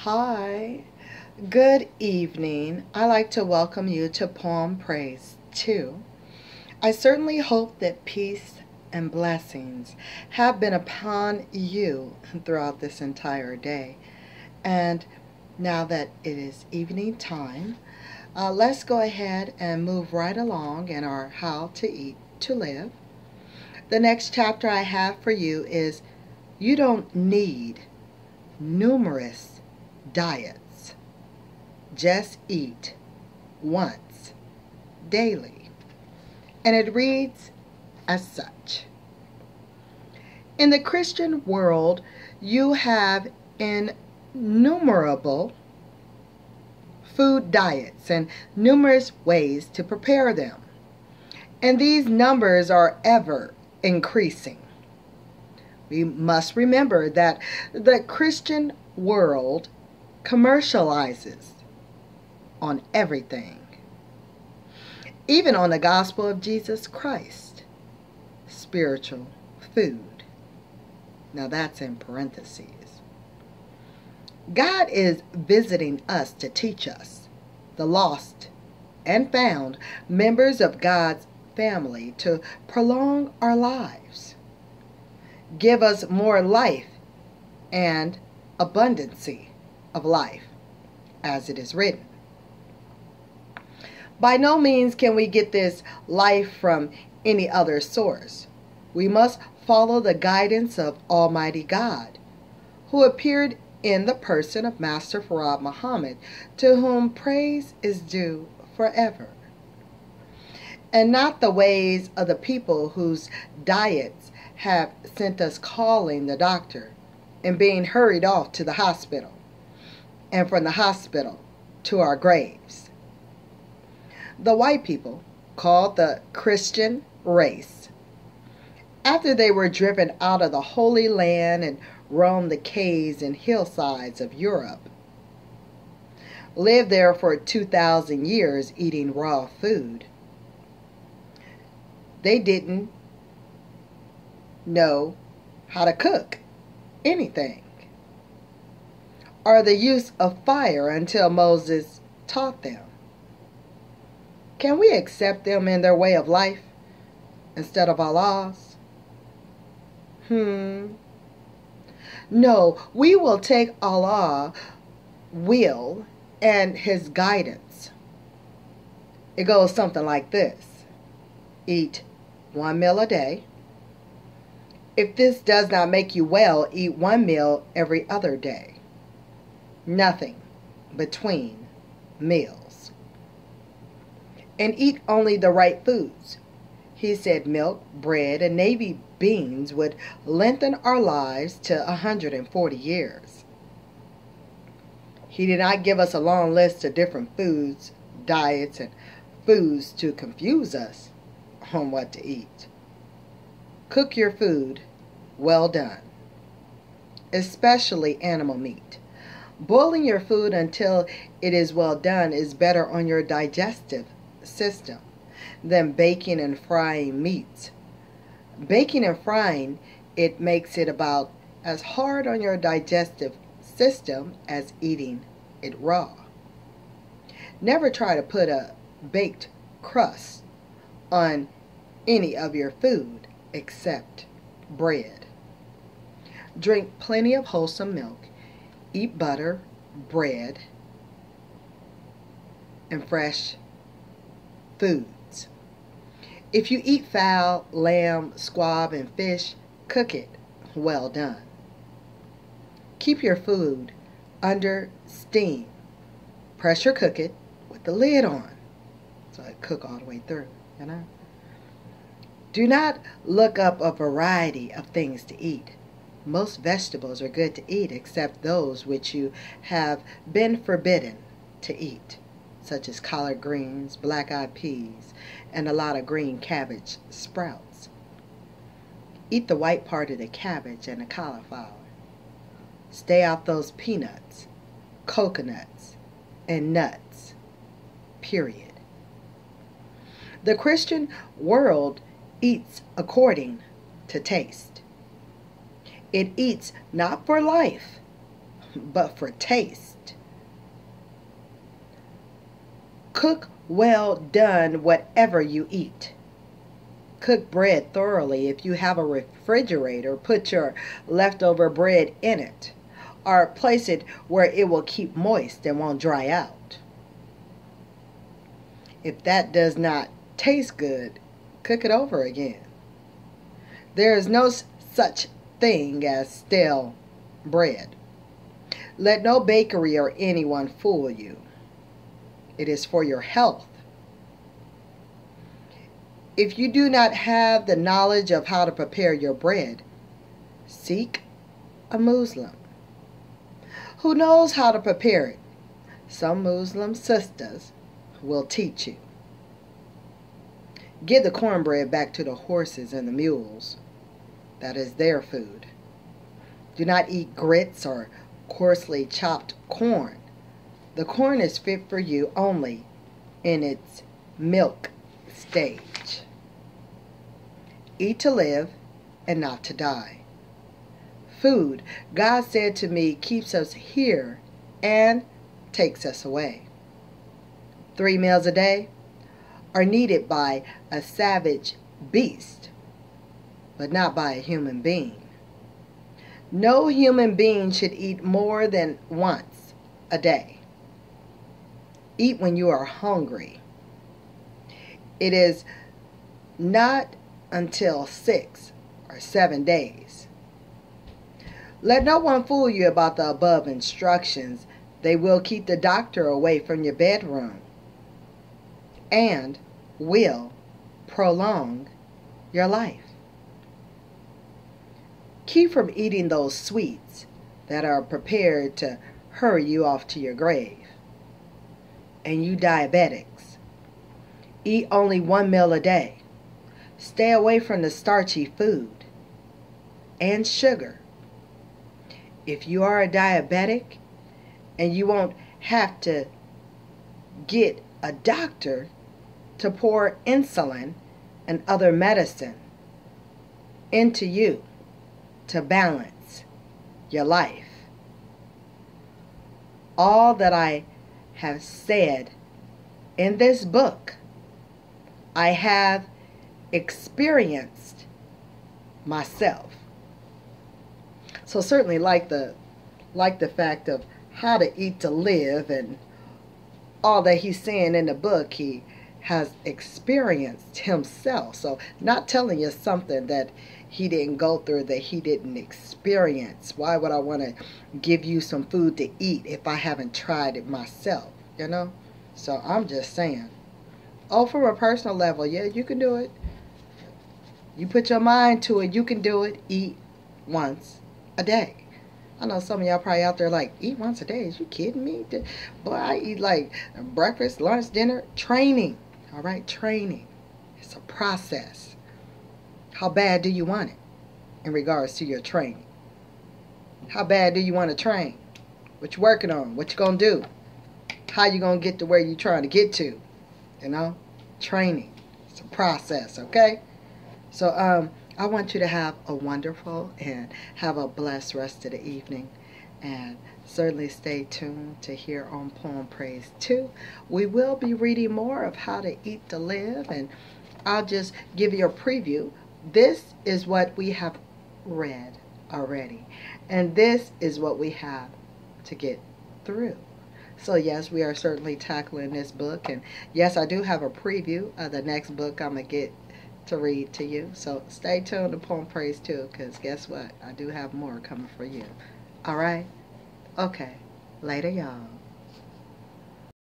Hi, good evening. I like to welcome you to Poem Praise 2. I certainly hope that peace and blessings have been upon you throughout this entire day. And now that it is evening time, let's go ahead and move right along in our How to Eat to Live. The next chapter I have for you is You Don't Need Numerous Diets. Just eat once daily. And it reads as such. In the Christian world, you have innumerable food diets and numerous ways to prepare them. And these numbers are ever increasing. We must remember that the Christian world commercializes on everything, even on the gospel of Jesus Christ, spiritual food. Now that's in parentheses. God is visiting us to teach us, the lost and found members of God's family, to prolong our lives, give us more life and abundancy of life, as it is written. By no means can we get this life from any other source. We must follow the guidance of Almighty God, who appeared in the person of Master Farad Muhammad, to whom praise is due forever, and not the ways of the people whose diets have sent us calling the doctor and being hurried off to the hospital, and from the hospital to our graves. The white people, called the Christian race, after they were driven out of the Holy Land and roamed the caves and hillsides of Europe, lived there for 2,000 years eating raw food. They didn't know how to cook anything, or the use of fire until Moses taught them. Can we accept them in their way of life instead of Allah's? No, we will take Allah's will and His guidance. It goes something like this. Eat one meal a day. If this does not make you well, eat one meal every other day. Nothing between meals. And eat only the right foods. He said milk, bread, and navy beans would lengthen our lives to 140 years. He did not give us a long list of different foods, diets, and foods to confuse us on what to eat. Cook your food well done, especially animal meat. Boiling your food until it is well done is better on your digestive system than baking and frying meats. Baking and frying it makes it about as hard on your digestive system as eating it raw. Never try to put a baked crust on any of your food except bread. Drink plenty of wholesome milk. Eat butter, bread, and fresh foods. If you eat fowl, lamb, squab, and fish, cook it well done. Keep your food under steam. Pressure cook it with the lid on so it cook all the way through, Do not look up a variety of things to eat. Most vegetables are good to eat except those which you have been forbidden to eat, such as collard greens, black-eyed peas, and a lot of green cabbage sprouts. Eat the white part of the cabbage and the cauliflower. Stay off those peanuts, coconuts, and nuts, period. The Christian world eats according to taste. It eats not for life, but for taste. Cook well done whatever you eat. Cook bread thoroughly. If you have a refrigerator, put your leftover bread in it, or place it where it will keep moist and won't dry out. If that does not taste good, cook it over again. There is no such thing as stale bread. Let no bakery or anyone fool you. It is for your health. If you do not have the knowledge of how to prepare your bread, seek a Muslim who knows how to prepare it. Some Muslim sisters will teach you. Give the cornbread back to the horses and the mules. That is their food. Do not eat grits or coarsely chopped corn. The corn is fit for you only in its milk stage. Eat to live and not to die. Food, God said to me, keeps us here and takes us away. 3 meals a day are needed by a savage beast, but not by a human being. No human being should eat more than once a day. Eat when you are hungry. It is not until 6 or 7 days. Let no one fool you about the above instructions. They will keep the doctor away from your bedroom and will prolong your life. Keep from eating those sweets that are prepared to hurry you off to your grave. And you diabetics, eat only 1 meal a day. Stay away from the starchy food and sugar. If you are a diabetic and you won't have to get a doctor to pour insulin and other medicine into you to balance your life. All that I have said in this book, I have experienced myself. So certainly like the fact of how to eat to live and all that he's saying in the book, he has experienced himself. So not telling you something that he didn't go through, that he didn't experience. Why would I want to give you some food to eat if I haven't tried it myself, you know? So I'm just saying. Oh, from a personal level, yeah, you can do it. You put your mind to it, you can do it. Eat once a day. I know some of y'all probably out there like, eat once a day? Is you kidding me? Boy, I eat like breakfast, lunch, dinner, training. All right, training. It's a process. How bad do you want it in regards to your training? How bad do you want to train? What you working on? What you gonna do? How you gonna get to where you trying to get to? You know, training. It's a process, okay? So I want you to have a wonderful and have a blessed rest of the evening. And certainly stay tuned to hear on Poem Praise 2. We will be reading more of How to Eat to Live, and I'll just give you a preview. This is what we have read already, and this is what we have to get through. So yes, we are certainly tackling this book, and yes, I do have a preview of the next book I'm going to get to read to you. So stay tuned to Poem Praise 2, because guess what? I do have more coming for you. All right? Okay. Later, y'all.